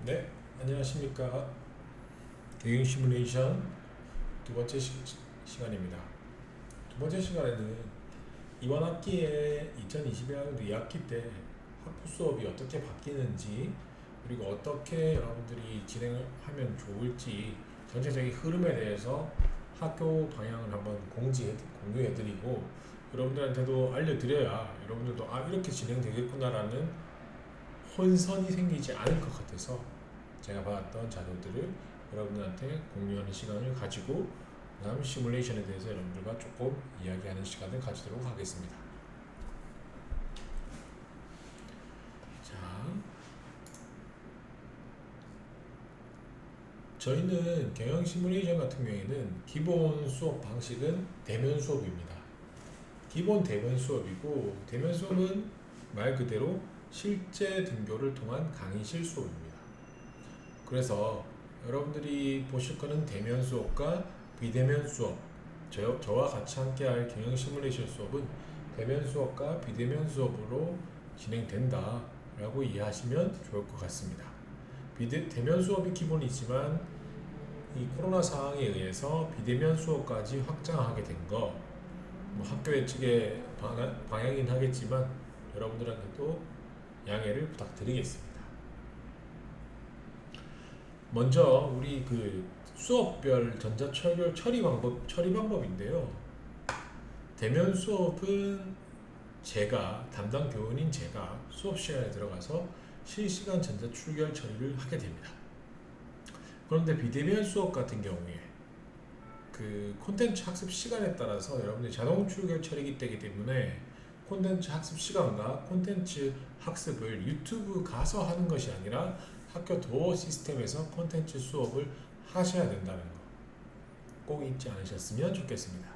네, 안녕하십니까. 경영 시뮬레이션 두 번째 시간입니다. 두 번째 시간에는 이번 학기에 2021학년도 2학기 때 학부 수업이 어떻게 바뀌는지, 그리고 어떻게 여러분들이 진행을 하면 좋을지 전체적인 흐름에 대해서 학교 방향을 한번 공유해드리고, 여러분들한테도 알려드려야 여러분들도 이렇게 진행되겠구나라는 혼선이 생기지 않을 것 같아서 제가 받았던 자료들을 여러분들한테 공유하는 시간을 가지고, 그 다음 시뮬레이션에 대해서 여러분들과 조금 이야기하는 시간을 가지도록 하겠습니다. 자, 저희는 경영 시뮬레이션 같은 경우에는 기본 수업 방식은 대면 수업입니다. 기본 대면 수업이고, 대면 수업은 말 그대로 실제 등교를 통한 강의실 수업입니다. 그래서 여러분들이 보실 거는 대면 수업과 비대면 수업, 저와 같이 함께 할 경영 시뮬레이션 수업은 대면 수업과 비대면 수업으로 진행된다 라고 이해하시면 좋을 것 같습니다. 대면 수업이 기본이지만 이 코로나 상황에 의해서 비대면 수업까지 확장하게 된 거, 학교의 측의 방향이긴 하겠지만 여러분들한테도 양해를 부탁드리겠습니다. 먼저 우리 그 수업별 전자철결 처리 방법인데요. 대면 수업은 제가 담당 교원인 제가 수업 시간에 들어가서 실시간 전자출결 처리를 하게 됩니다. 그런데 비대면 수업 같은 경우에 그 콘텐츠 학습 시간에 따라서 여러분들이 자동 출결 처리가 되기 때문에 콘텐츠 학습 시간과 콘텐츠 학습을 유튜브 가서 하는 것이 아니라 학교 도어 시스템에서 콘텐츠 수업을 하셔야 된다는 거 꼭 잊지 않으셨으면 좋겠습니다.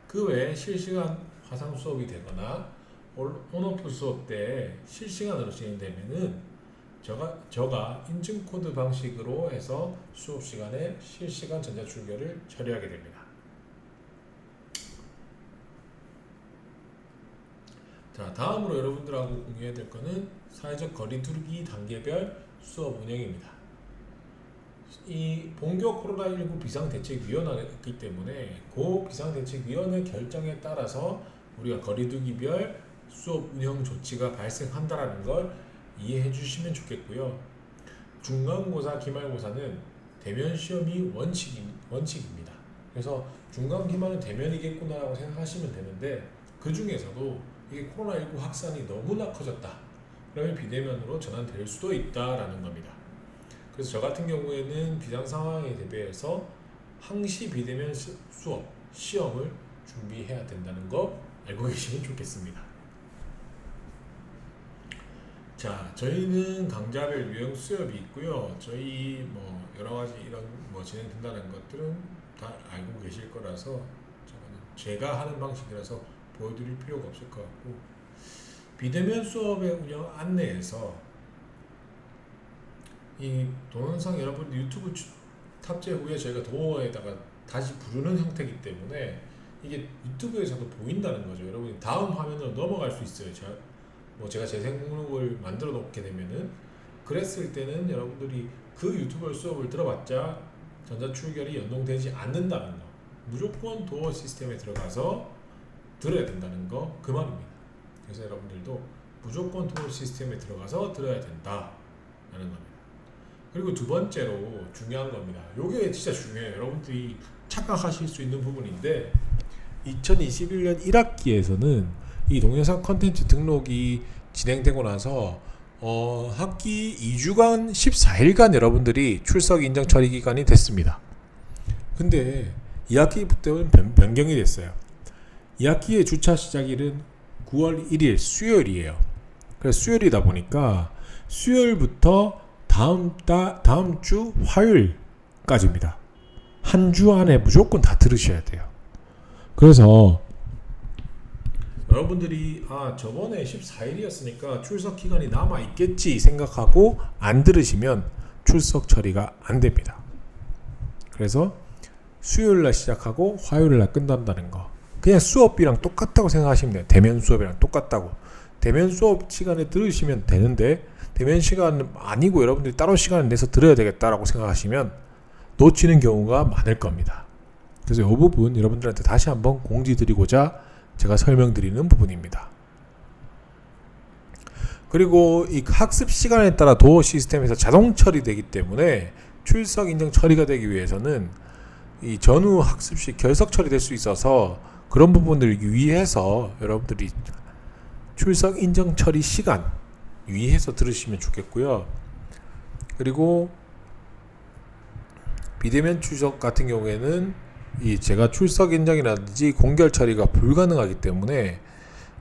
그 외에 실시간 화상 수업이 되거나 온오프 수업 때 실시간으로 진행되면은 저가 인증 코드 방식으로 해서 수업 시간에 실시간 전자출결을 처리하게 됩니다. 자, 다음으로 여러분들하고 공유해야 될 거는 사회적 거리두기 단계별 수업 운영입니다. 이 본교 코로나19 비상대책위원회가 있기 때문에 그 비상대책위원회 결정에 따라서 우리가 거리두기별 수업 운영 조치가 발생한다라는 걸 이해해 주시면 좋겠고요. 중간고사, 기말고사는 대면 시험이 원칙입니다. 그래서 중간, 기말은 대면이겠구나라고 생각하시면 되는데, 그 중에서도 이게 코로나19 확산이 너무나 커졌다, 그러면 비대면으로 전환될 수도 있다라는 겁니다. 그래서 저 같은 경우에는 비상 상황에 대비해서 항시 비대면 수업, 시험을 준비해야 된다는 거 알고 계시면 좋겠습니다. 자, 저희는 강좌별 유형 수업이 있고요. 저희 여러 가지 이런 진행된다는 것들은 다 알고 계실 거라서 제가 하는 방식이라서 보여드릴 필요가 없을 것 같고, 비대면 수업의 운영 안내에서 이 동영상 여러분들 유튜브 탑재 후에 저희가 도어에다가 다시 부르는 형태이기 때문에 이게 유튜브에서도 보인다는 거죠. 여러분이 다음 화면으로 넘어갈 수 있어요. 제가 재생 목록을 만들어 놓게 되면은, 그랬을 때는 여러분들이 그 유튜브 수업을 들어봤자 전자출결이 연동되지 않는다는 거, 무조건 도어 시스템에 들어가서 들어야 된다는 거, 그 말입니다. 그래서 여러분들도 무조건 도어 시스템에 들어가서 들어야 된다라는 겁니다. 그리고 두 번째로 중요한 겁니다. 요게 진짜 중요해요. 여러분들이 착각하실 수 있는 부분인데, 2021년 1학기에서는 이 동영상 컨텐츠 등록이 진행되고 나서 학기 2주간 14일간 여러분들이 출석 인정 처리 기간이 됐습니다. 근데 2학기부터는 변경이 됐어요. 2학기의 주차 시작일은 9월 1일 수요일이에요. 그래서 수요일이다 보니까 수요일부터 다음 주 화요일까지입니다. 한 주 안에 무조건 다 들으셔야 돼요. 그래서 여러분들이 저번에 14일이었으니까 출석 기간이 남아 있겠지 생각하고 안 들으시면 출석 처리가 안 됩니다. 그래서 수요일 날 시작하고 화요일 날 끝난다는 거, 그냥 수업이랑 똑같다고 생각하시면 돼요. 대면 수업이랑 똑같다고. 대면 수업 시간에 들으시면 되는데 대면 시간 아니고 여러분들이 따로 시간을 내서 들어야 되겠다라고 생각하시면 놓치는 경우가 많을 겁니다. 그래서 이 부분 여러분들한테 다시 한번 공지드리고자 제가 설명드리는 부분입니다. 그리고 이 학습 시간에 따라 도어 시스템에서 자동 처리되기 때문에 출석 인증 처리가 되기 위해서는 이 전후 학습 시 결석 처리될 수 있어서 그런 부분들을 유의해서 여러분들이 출석 인증 처리 시간 유의해서 들으시면 좋겠고요. 그리고 비대면 출석 같은 경우에는 이 제가 출석 인증이라든지 공결 처리가 불가능하기 때문에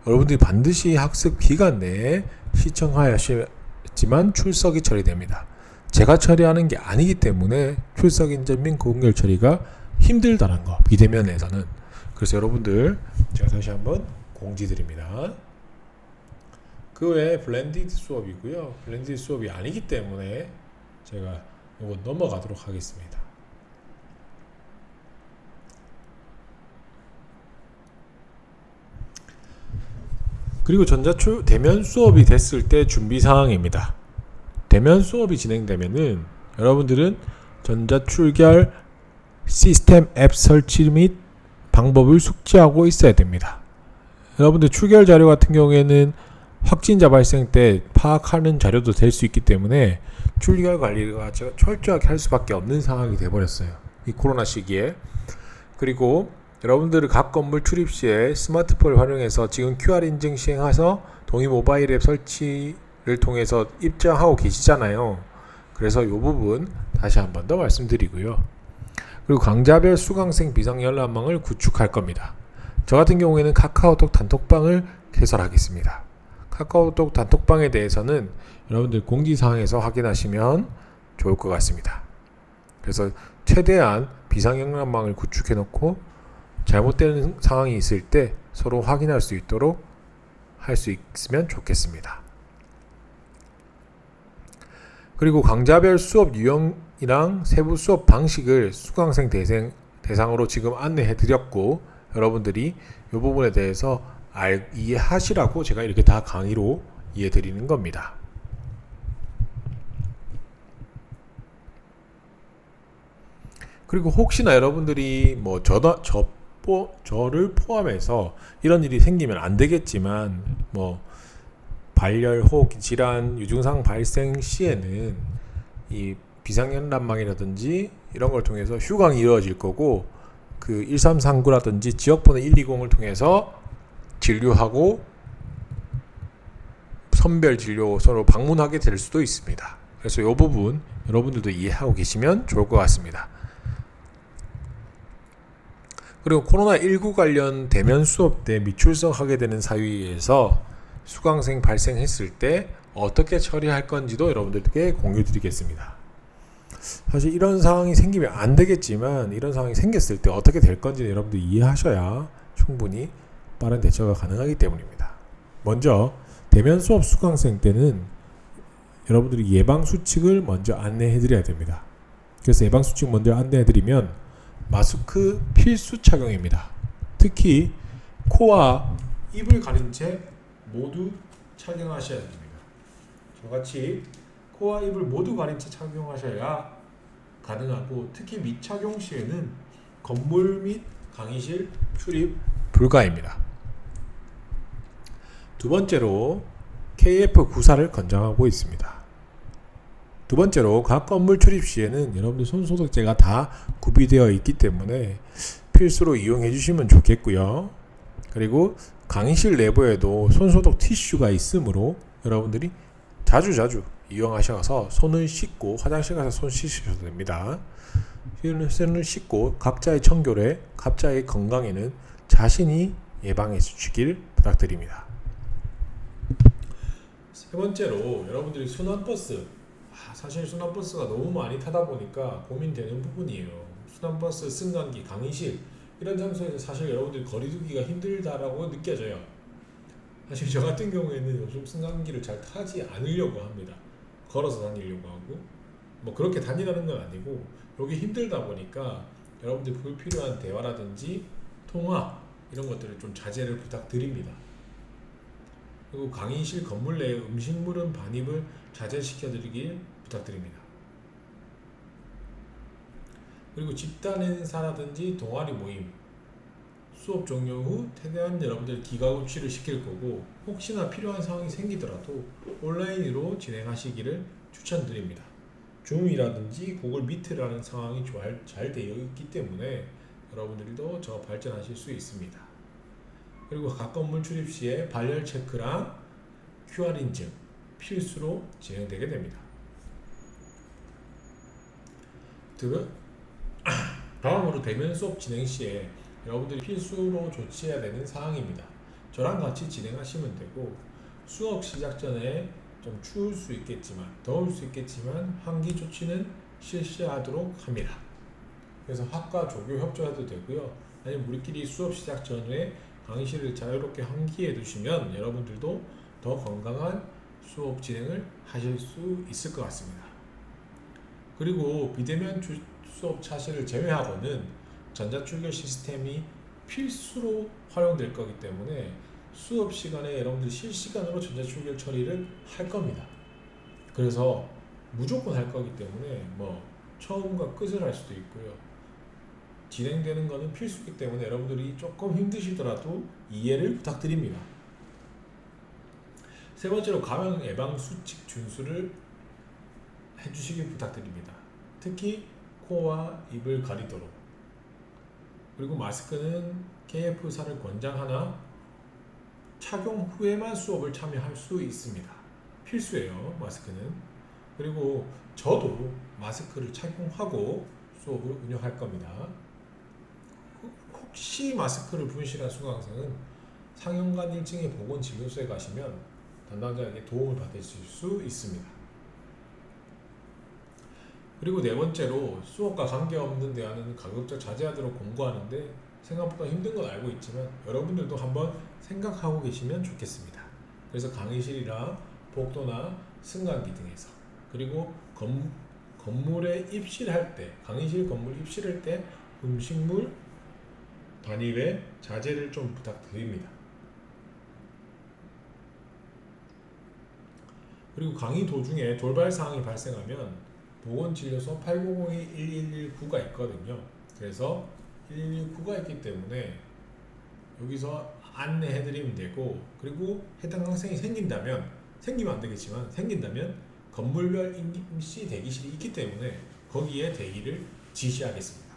여러분들이 반드시 학습 기간 내에 시청하였지만 출석이 처리됩니다. 제가 처리하는 게 아니기 때문에 출석 인증 및 공결 처리가 힘들다는 거, 비대면에서는. 그래서 여러분들 제가 다시 한번 공지드립니다. 그 외에 블렌디드 수업이고요. 블렌디드 수업이 아니기 때문에 제가 이거 넘어가도록 하겠습니다. 그리고 대면 수업이 됐을 때 준비 사항입니다. 대면 수업이 진행되면은 여러분들은 전자출결 시스템 앱 설치 및 방법을 숙지하고 있어야 됩니다. 여러분들 출결 자료 같은 경우에는 확진자 발생 때 파악하는 자료도 될 수 있기 때문에 출결 관리가 철저하게 할 수밖에 없는 상황이 되어버렸어요. 이 코로나 시기에. 그리고 여러분들은 각 건물 출입 시에 스마트폰을 활용해서 지금 QR 인증 시행해서 동의 모바일 앱 설치를 통해서 입장하고 계시잖아요. 그래서 이 부분 다시 한 번 더 말씀드리고요. 그리고 강좌별 수강생 비상연락망을 구축할 겁니다. 저 같은 경우에는 카카오톡 단톡방을 개설하겠습니다. 카카오톡 단톡방에 대해서는 여러분들 공지사항에서 확인하시면 좋을 것 같습니다. 그래서 최대한 비상연락망을 구축해 놓고 잘못되는 상황이 있을 때 서로 확인할 수 있도록 할 수 있으면 좋겠습니다. 그리고 강좌별 수업 유형이랑 세부 수업 방식을 수강생 대상으로 지금 안내해 드렸고, 여러분들이 이 부분에 대해서 이해하시라고 제가 이렇게 다 강의로 이해 드리는 겁니다. 그리고 혹시나 여러분들이 뭐 저를 포함해서 이런 일이 생기면 안 되겠지만 뭐 발열, 호흡기 질환, 유증상 발생 시에는 이 비상연락망이라든지 이런 걸 통해서 휴강이 이루어질 거고, 그 1339라든지 지역번호 120을 통해서 진료하고 선별 진료 서로 방문하게 될 수도 있습니다. 그래서 이 부분 여러분들도 이해하고 계시면 좋을 것 같습니다. 그리고 코로나19 관련 대면 수업 때 미출석하게 되는 사유에서 수강생 발생했을 때 어떻게 처리할 건지도 여러분들께 공유 드리겠습니다. 사실 이런 상황이 생기면 안 되겠지만 이런 상황이 생겼을 때 어떻게 될 건지 여러분들이 이해하셔야 충분히 빠른 대처가 가능하기 때문입니다. 먼저 대면 수업 수강생 때는 여러분들이 예방수칙을 먼저 안내해 드려야 됩니다. 그래서 예방수칙 먼저 안내해 드리면 마스크 필수 착용입니다. 특히 코와 입을 가린 채 모두 착용하셔야 됩니다. 저같이 코와 입을 모두 가린 채 착용하셔야 가능하고, 특히 미착용 시에는 건물 및 강의실 출입 불가입니다. 두 번째로 KF94를 권장하고 있습니다. 두 번째로 각 건물 출입 시에는 여러분들 손소독제가 다 구비되어 있기 때문에 필수로 이용해 주시면 좋겠고요. 그리고 강의실 내부에도 손소독 티슈가 있으므로 여러분들이 자주 이용하셔서 손을 씻고 화장실 가서 손 씻으셔도 됩니다. 손을 씻고 각자의 청결에, 각자의 건강에는 자신이 예방해 주시길 부탁드립니다. 세 번째로 여러분들이 순환버스, 사실 순환버스가 너무 많이 타다 보니까 고민되는 부분이에요. 순환버스, 승강기, 강의실 이런 장소에서 사실 여러분들이 거리두기가 힘들다라고 느껴져요. 사실 저 같은 경우에는 요즘 승강기를 잘 타지 않으려고 합니다. 걸어서 다니려고 하고, 뭐 그렇게 다니라는 건 아니고 여기 힘들다 보니까 여러분들 불필요한 대화라든지 통화 이런 것들을 좀 자제를 부탁드립니다. 그리고 강의실 건물 내 음식물은 반입을 자제시켜드리길 부탁드립니다. 그리고 집단 행사라든지 동아리 모임, 수업 종료 후 최대한 여러분들 기가 구치를 시킬 거고, 혹시나 필요한 상황이 생기더라도 온라인으로 진행하시기를 추천드립니다. 줌이라든지 구글 미트라는 상황이 잘 되어 있기 때문에 여러분들도 더 발전하실 수 있습니다. 그리고 각 건물 출입 시에 발열 체크랑 QR 인증 필수로 진행되게 됩니다. 다음으로 대면 수업 진행 시에 여러분들이 필수로 조치해야 되는 사항입니다. 저랑 같이 진행하시면 되고, 수업 시작 전에 좀 추울 수 있겠지만, 더울 수 있겠지만 환기 조치는 실시하도록 합니다. 그래서 학과 조교 협조해도 되고요. 아니면 우리끼리 수업 시작 전에 강의실을 자유롭게 환기해 두시면 여러분들도 더 건강한 수업 진행을 하실 수 있을 것 같습니다. 그리고 비대면 수업 차시를 제외하고는 전자출결 시스템이 필수로 활용될 거기 때문에 수업 시간에 여러분들 실시간으로 전자출결 처리를 할 겁니다. 그래서 무조건 할 거기 때문에 처음과 끝을 할 수도 있고요. 진행되는 거는 필수이기 때문에 여러분들이 조금 힘드시더라도 이해를 부탁드립니다. 세 번째로 감염 예방 수칙 준수를 해주시길 부탁드립니다. 특히 코와 입을 가리도록. 그리고 마스크는 KF4를 권장하나 착용 후에만 수업을 참여할 수 있습니다. 필수예요, 마스크는. 그리고 저도 마스크를 착용하고 수업을 운영할 겁니다. 혹시 마스크를 분실한 수강생은 상영관 1층의 보건진료소에 가시면 담당자에게 도움을 받으실 수 있습니다. 그리고 네 번째로 수업과 관계없는 대화는 가급적 자제하도록 공고하는데 생각보다 힘든 건 알고 있지만 여러분들도 한번 생각하고 계시면 좋겠습니다. 그래서 강의실이나 복도나 승강기 등에서, 그리고 건물에 입실할 때, 강의실 건물 입실할 때 음식물 반입에 자제를 좀 부탁드립니다. 그리고 강의 도중에 돌발 사항이 발생하면 보건진료소 800-1119가 있거든요. 그래서 1119가 있기 때문에 여기서 안내해드리면 되고, 그리고 해당 학생이 생기면 안 되겠지만 생긴다면 건물별 임시 대기실이 있기 때문에 거기에 대기를 지시하겠습니다.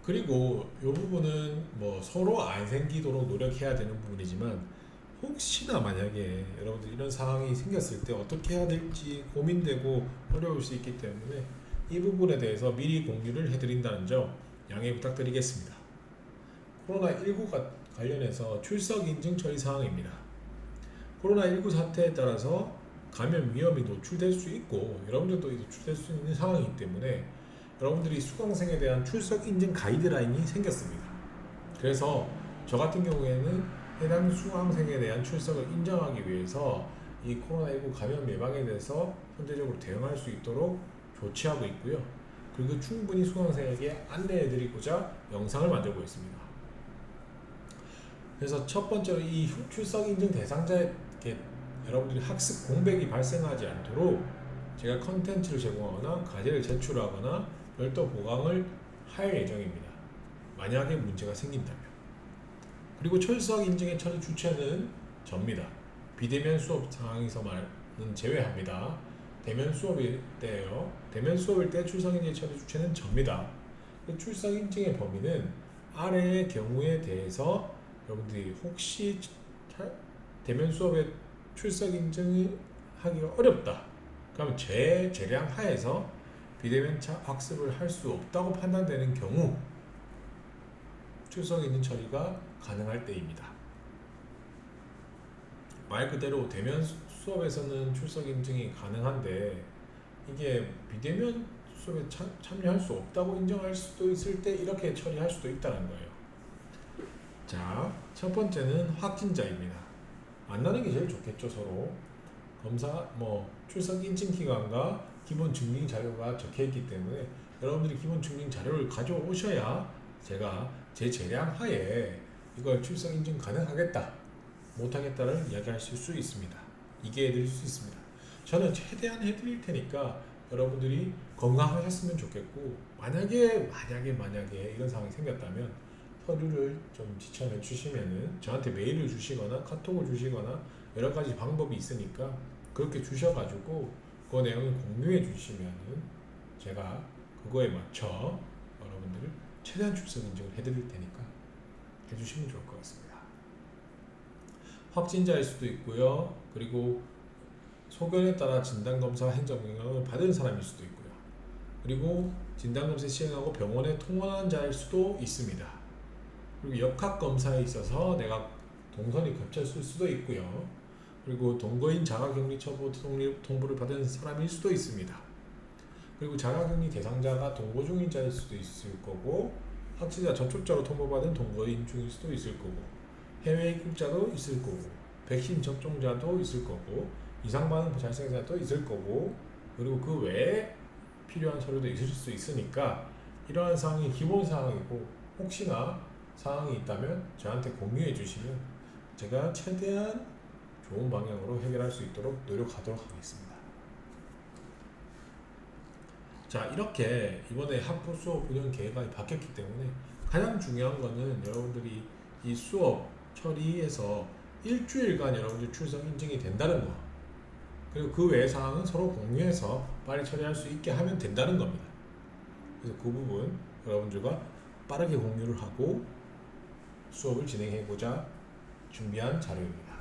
그리고 이 부분은 서로 안 생기도록 노력해야 되는 부분이지만, 혹시나 만약에 여러분들 이런 상황이 생겼을 때 어떻게 해야 될지 고민되고 어려울 수 있기 때문에 이 부분에 대해서 미리 공유를 해드린다는 점 양해 부탁드리겠습니다. 코로나19가 관련해서 출석 인증 처리 사항입니다. 코로나19 사태에 따라서 감염 위험이 노출될 수 있고 여러분들도 노출될 수 있는 상황이기 때문에 여러분들이 수강생에 대한 출석 인증 가이드라인이 생겼습니다. 그래서 저 같은 경우에는 해당 수강생에 대한 출석을 인정하기 위해서 이 코로나19 감염 예방에 대해서 현재적으로 대응할 수 있도록 조치하고 있고요. 그리고 충분히 수강생에게 안내해드리고자 영상을 만들고 있습니다. 그래서 첫 번째로 이 출석 인증 대상자에게 여러분들이 학습 공백이 발생하지 않도록 제가 컨텐츠를 제공하거나 과제를 제출하거나 별도 보강을 할 예정입니다. 만약에 문제가 생긴다면. 그리고 출석 인증의 처리 주체는 접니다. 비대면 수업 상황에서만은 제외합니다. 대면 수업일 때예요. 대면 수업일 때 출석 인증 처리 주체는 접니다. 출석 인증의 범위는 아래의 경우에 대해서 여러분들이 혹시 대면 수업에 출석 인증을 하기가 어렵다, 그러면 제 재량 하에서 비대면 학습을 할 수 없다고 판단되는 경우 출석 인증 처리가 가능할 때입니다. 말 그대로 대면 수업에서는 출석 인증이 가능한데 이게 비대면 수업에 참여할 수 없다고 인정할 수도 있을 때 이렇게 처리할 수도 있다는 거예요. 자, 첫 번째는 확진자입니다. 만나는 게 제일 좋겠죠. 서로 검사 출석 인증 기간과 기본 증빙 자료가 적혀 있기 때문에 여러분들이 기본 증빙 자료를 가져오셔야 제가 제 재량 하에 이걸 출석 인증 가능하겠다 못하겠다를 이야기하실 수 있습니다. 이게 해드릴 수 있습니다. 저는 최대한 해드릴 테니까 여러분들이 건강하셨으면 좋겠고, 만약에 이런 상황이 생겼다면 서류를 좀 지참해 주시면은 저한테 메일을 주시거나 카톡을 주시거나 여러 가지 방법이 있으니까 그렇게 주셔가지고 그 내용을 공유해 주시면은 제가 그거에 맞춰 여러분들을 최대한 출석 인증을 해드릴 테니까 해주시면 좋을 것 같습니다. 확진자일 수도 있고요. 그리고 소견에 따라 진단검사 행정명령을 받은 사람일 수도 있고요. 그리고 진단검사 시행하고 병원에 통원한 자일 수도 있습니다. 그리고 역학검사에 있어서 내가 동선이 겹쳤을 수도 있고요. 그리고 동거인 자가격리 처분 통보를 받은 사람일 수도 있습니다. 그리고 자가격리 대상자가 동거 중인 자일 수도 있을 거고, 확진자 접촉자로 통보받은 동거인 중일 수도 있을 거고, 해외 입국자도 있을 거고, 백신 접종자도 있을 거고, 이상 반응 발생자도 있을 거고, 그리고 그 외에 필요한 서류도 있을 수 있으니까 이러한 사항이 기본 사항이고, 혹시나 사항이 있다면 저한테 공유해 주시면 제가 최대한 좋은 방향으로 해결할 수 있도록 노력하도록 하겠습니다. 자, 이렇게 이번에 학부 수업 운영 계획안이 바뀌었기 때문에 가장 중요한 거는 여러분들이 이 수업 처리해서 일주일간 여러분들 출석 인증이 된다는 거, 그리고 그 외의 사항은 서로 공유해서 빨리 처리할 수 있게 하면 된다는 겁니다. 그래서 그 부분 여러분들과 빠르게 공유를 하고 수업을 진행해보자 준비한 자료입니다.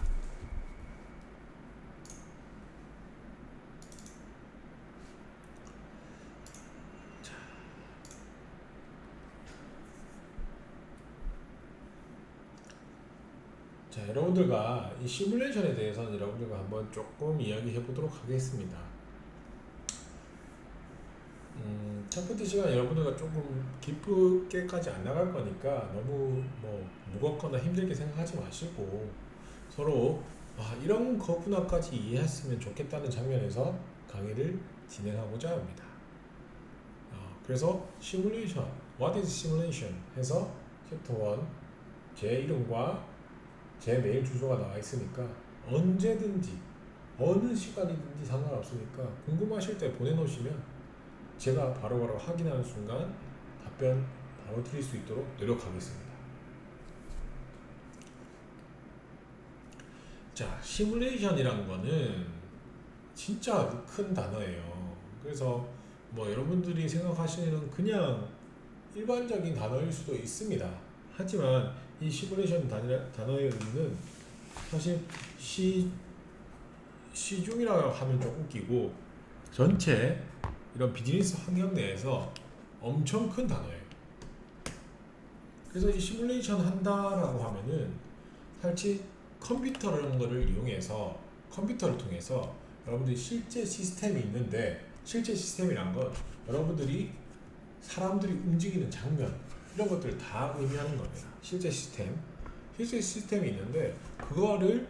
자, 여러분들과 이 시뮬레이션에 대해서는 여러분들과 한번 조금 이야기해 보도록 하겠습니다. 첫 번째 시간 여러분들과 조금 깊게까지 안 나갈 거니까 너무 무겁거나 힘들게 생각하지 마시고 서로 이런 거구나까지 이해했으면 좋겠다는 장면에서 강의를 진행하고자 합니다. 그래서 시뮬레이션, What is simulation? 해서 챕터 1 제 이름과 제 메일 주소가 나와 있으니까 언제든지 어느 시간이든지 상관없으니까 궁금하실 때 보내놓으시면 제가 바로바로 확인하는 순간 답변 바로 드릴 수 있도록 노력하겠습니다. 자, 시뮬레이션이란 거는 진짜 큰 단어예요. 그래서 여러분들이 생각하시는 그냥 일반적인 단어일 수도 있습니다. 하지만 이 시뮬레이션 단어의 의미는 사실 시중이라고 하면 좀 웃기고 전체 이런 비즈니스 환경 내에서 엄청 큰 단어예요. 그래서 이 시뮬레이션 한다라고 하면은 사실 컴퓨터라는 거를 이용해서 컴퓨터를 통해서 여러분들이 실제 시스템이 있는데, 실제 시스템이란 건 여러분들이 사람들이 움직이는 장면 이런 것들을 다 의미하는 겁니다. 실제 시스템이 있는데 그거를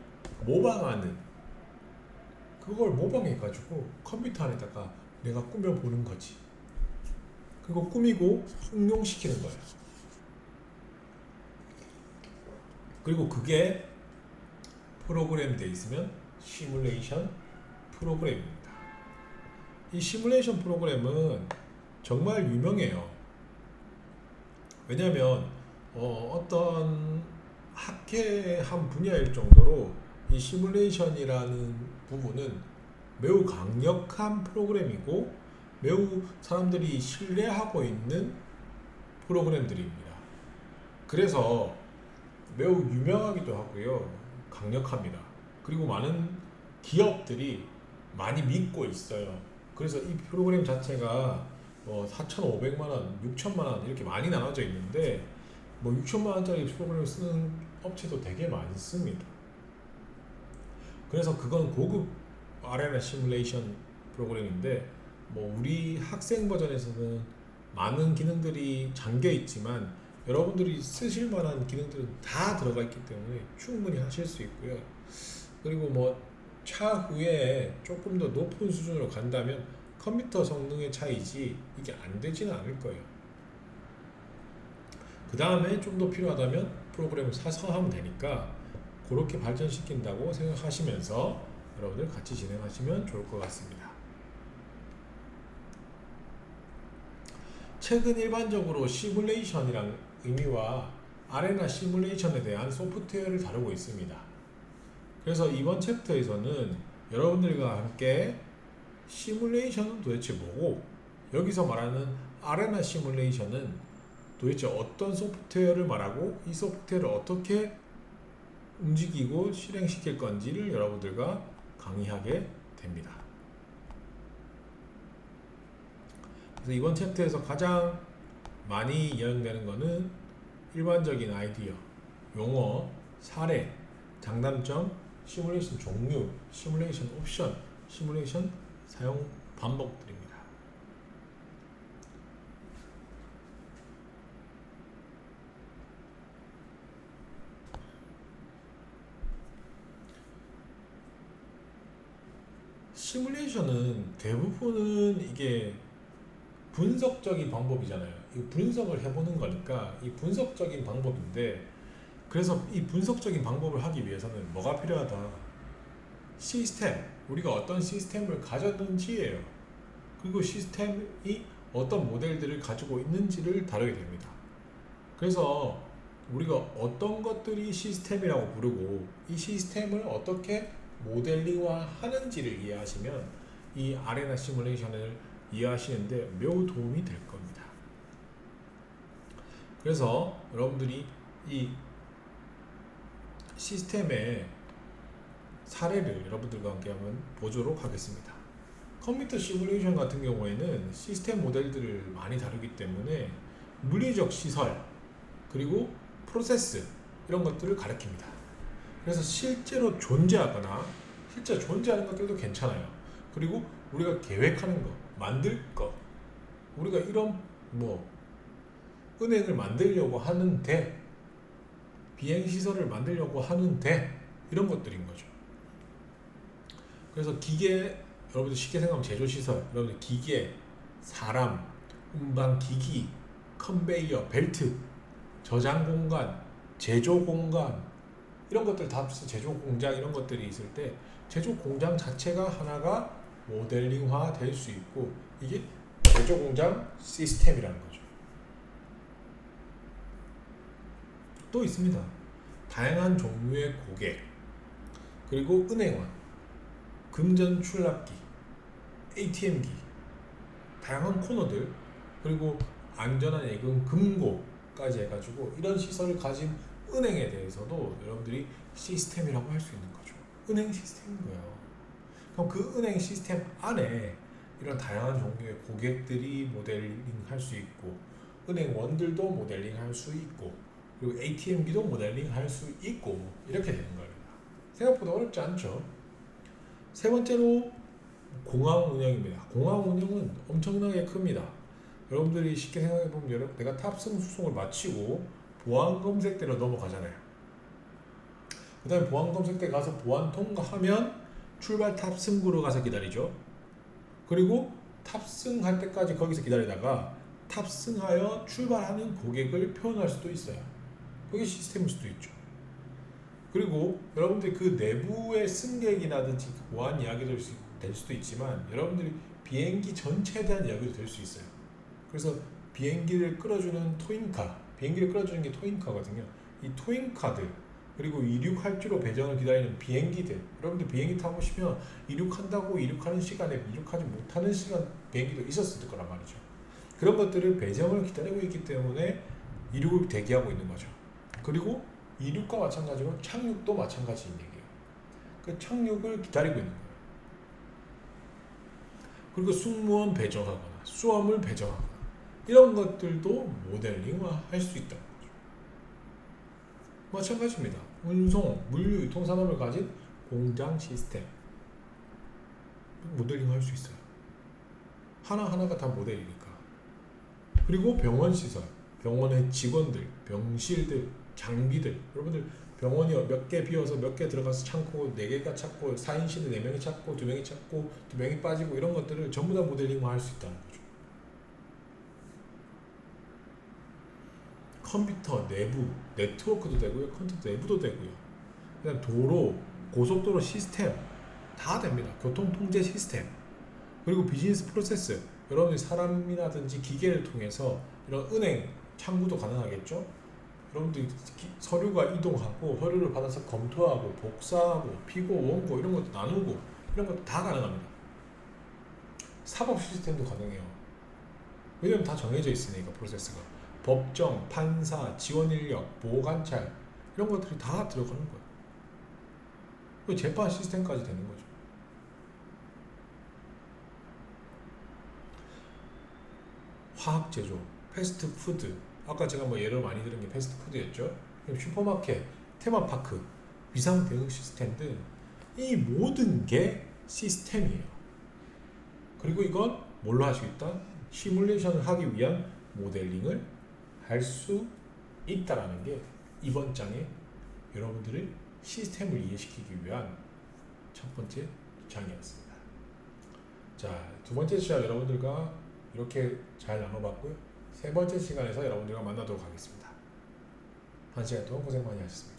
그걸 모방해가지고 컴퓨터 안에다가 내가 꾸며보는 거지. 그리고 꾸미고 응용시키는 거예요. 그리고 그게 프로그램 돼 있으면 시뮬레이션 프로그램입니다. 이 시뮬레이션 프로그램은 정말 유명해요. 왜냐하면 어떤 학회 한 분야일 정도로 이 시뮬레이션이라는 부분은 매우 강력한 프로그램이고 매우 사람들이 신뢰하고 있는 프로그램들입니다. 그래서 매우 유명하기도 하고요, 강력합니다. 그리고 많은 기업들이 많이 믿고 있어요. 그래서 이 프로그램 자체가 4,500만 원, 6천만 원 이렇게 많이 나눠져 있는데 6천만 원짜리 프로그램을 쓰는 업체도 되게 많습니다. 그래서 그건 고급 아레나 시뮬레이션 프로그램인데 우리 학생 버전에서는 많은 기능들이 잠겨 있지만 여러분들이 쓰실 만한 기능들은 다 들어가 있기 때문에 충분히 하실 수 있고요. 그리고 차후에 조금 더 높은 수준으로 간다면 컴퓨터 성능의 차이지 이게 안 되지는 않을 거예요. 그 다음에 좀 더 필요하다면 프로그램을 사서 하면 되니까 그렇게 발전시킨다고 생각하시면서 여러분들 같이 진행하시면 좋을 것 같습니다. 최근 일반적으로 시뮬레이션이란 의미와 아레나 시뮬레이션에 대한 소프트웨어를 다루고 있습니다. 그래서 이번 챕터에서는 여러분들과 함께 시뮬레이션은 도대체 뭐고, 여기서 말하는 아레나 시뮬레이션은 도대체 어떤 소프트웨어를 말하고 이 소프트웨어를 어떻게 움직이고 실행시킬 건지를 여러분들과 강의하게 됩니다. 그래서 이번 챕터에서 가장 많이 이용되는 것은 일반적인 아이디어, 용어, 사례, 장단점, 시뮬레이션 종류, 시뮬레이션 옵션, 시뮬레이션 사용 방법들입니다. 시뮬레이션은 대부분은 이게 분석적인 방법이잖아요. 이 분석을 해보는 거니까 이 분석적인 방법인데, 그래서 이 분석적인 방법을 하기 위해서는 뭐가 필요하다? 시스템, 우리가 어떤 시스템을 가졌는지예요. 그리고 시스템이 어떤 모델들을 가지고 있는지를 다루게 됩니다. 그래서 우리가 어떤 것들이 시스템이라고 부르고 이 시스템을 어떻게 모델링화 하는지를 이해하시면 이 아레나 시뮬레이션을 이해하시는데 매우 도움이 될 겁니다. 그래서 여러분들이 이 시스템의 사례를 여러분들과 함께 한번 보도록 하겠습니다. 컴퓨터 시뮬레이션 같은 경우에는 시스템 모델들을 많이 다루기 때문에 물리적 시설 그리고 프로세스 이런 것들을 가리킵니다. 그래서 실제로 존재하거나 실제 존재하는 것들도 괜찮아요. 그리고 우리가 계획하는 거, 만들 거, 우리가 이런 은행을 만들려고 하는데, 비행시설을 만들려고 하는데, 이런 것들인 거죠. 그래서 기계, 여러분들 쉽게 생각하면 제조시설, 여러분들 기계, 사람, 운반기기, 컨베이어, 벨트, 저장 공간, 제조 공간, 이런 것들 다 합쳐서 제조 공장 이런 것들이 있을 때 제조 공장 자체가 하나가 모델링화 될 수 있고, 이게 제조 공장 시스템이라는 거죠. 또 있습니다. 다양한 종류의 고객, 그리고 은행원, 금전 출납기, ATM기, 다양한 코너들, 그리고 안전한 예금 금고까지 해가지고 이런 시설을 가진 은행에 대해서도 여러분들이 시스템이라고 할 수 있는 거죠. 은행 시스템인 거예요. 그럼 그 은행 시스템 안에 이런 다양한 종류의 고객들이 모델링 할 수 있고, 은행원들도 모델링 할 수 있고, 그리고 ATM기도 모델링 할 수 있고, 이렇게 되는 겁니다. 생각보다 어렵지 않죠. 세 번째로 공항 운영입니다. 공항 운영은 엄청나게 큽니다. 여러분들이 쉽게 생각해보면 내가 탑승 수송을 마치고 보안 검색대로 넘어가잖아요. 그 다음에 보안 검색대 가서 보안 통과하면 출발 탑승구로 가서 기다리죠. 그리고 탑승할 때까지 거기서 기다리다가 탑승하여 출발하는 고객을 표현할 수도 있어요. 그게 시스템일 수도 있죠. 그리고 여러분들이 그 내부의 승객이라든지 보안 이야기도 될 수도 있지만, 여러분들이 비행기 전체에 대한 이야기도 될 수 있어요. 그래서 비행기를 끌어주는 토잉카, 비행기를 끌어주는 게 토잉카거든요. 이 토잉카들, 그리고 이륙할지로 배정을 기다리는 비행기들, 여러분들 비행기 타보시면 이륙한다고 이륙하는 시간에 이륙하지 못하는 시간 비행기도 있었을 거란 말이죠. 그런 것들을 배정을 기다리고 있기 때문에 이륙을 대기하고 있는 거죠. 그리고 이륙과 마찬가지로 착륙도 마찬가지인 얘기예요. 그 착륙을 기다리고 있는 거예요. 그리고 승무원 배정하거나 수험을 배정하거나 이런 것들도 모델링화 할 수 있다는 거죠. 마찬가지입니다. 운송, 물류, 유통산업을 가진 공장 시스템 모델링 할 수 있어요. 하나하나가 다 모델이니까. 그리고 병원 시설, 병원의 직원들, 병실들, 장비들, 여러분들 병원이 몇 개 비어서 몇 개 들어가서 창고 4개가 찾고 4인실에 4명이 찾고 2명이 찾고 2명이 빠지고 이런 것들을 전부 다 모델링화 할 수 있다는 거죠. 컴퓨터 내부 네트워크도 되고요, 컴퓨터 내부도 되고요. 그다음 도로, 고속도로 시스템 다 됩니다. 교통 통제 시스템, 그리고 비즈니스 프로세스. 여러분들이 사람이라든지 기계를 통해서 이런 은행 창구도 가능하겠죠. 여러분들이 서류가 이동하고 서류를 받아서 검토하고 복사하고 피고 원고 이런 것도 나누고 이런 것도 다 가능합니다. 사법 시스템도 가능해요. 왜냐면 다 정해져 있으니까 프로세스가. 법정, 판사, 지원 인력, 보호 관찰 이런 것들이 다 들어가는 거예요. 그 재판 시스템까지 되는 거죠. 화학 제조, 패스트푸드, 아까 제가 뭐 예를 많이 들은 게 패스트푸드였죠. 슈퍼마켓, 테마파크, 위상 대응 시스템 등 이 모든 게 시스템이에요. 그리고 이건 뭘로 할 수 있다? 시뮬레이션을 하기 위한 모델링을 할 수 있다라는 게 이번 장에 여러분들의 시스템을 이해시키기 위한 첫 번째 장이었습니다. 자, 두 번째 시간 여러분들과 이렇게 잘 나눠봤고요. 세 번째 시간에서 여러분들과 만나도록 하겠습니다. 한 시간 동안 고생 많이 하셨습니다.